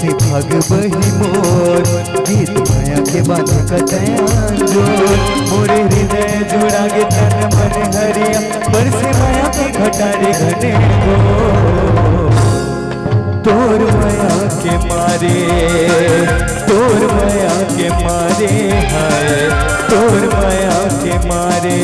की भाग बही मोर गीत माया के बात कतयान जोर मोरे हृदय जुड़ा गे तन मन हरिया बरसे माया के घटारे घने को तोर माया के मारे हाय तोर माया के मारे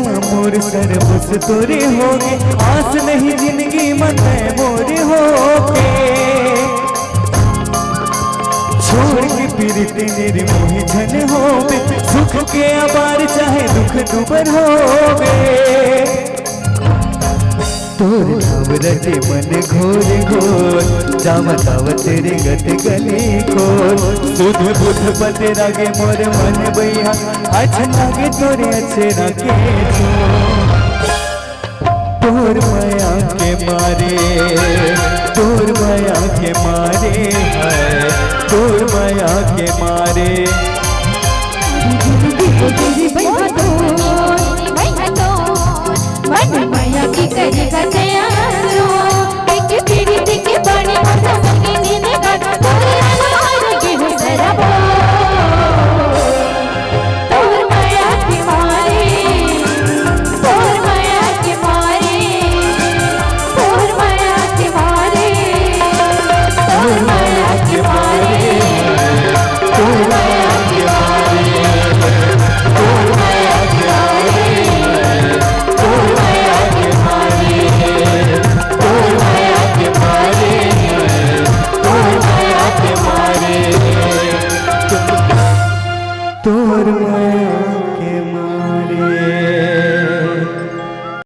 सरबस तोरे होगे आस नहीं जिंदगी मत मोरे होगे छोड़ के पीरते मेरे मोहि झन होवे सुख के अबार चाहे दुख दुबर होवे तोर नाम रटे मन घोर घोर जावताव तेरे गत गले खोर सुध बुध पते रागे मोर मन बैया अच्छा लागे तोरे अच्छे रागे तोर माया के मारे तोर माया के मारे है तोर माया के मारे माया की करेगा तैयारो एक पीढ़ी के बड़े मौसम के जीने का तोरे अनहार के हो सरबो तोर माया के मारे तोर माया के मारे तोर माया के मारे तोर माया के मारे तोर माया के मारे तोर माया के मारे तोर माया के मारे तोर माया के मारे तोर माया के मारे तोर माया के मारे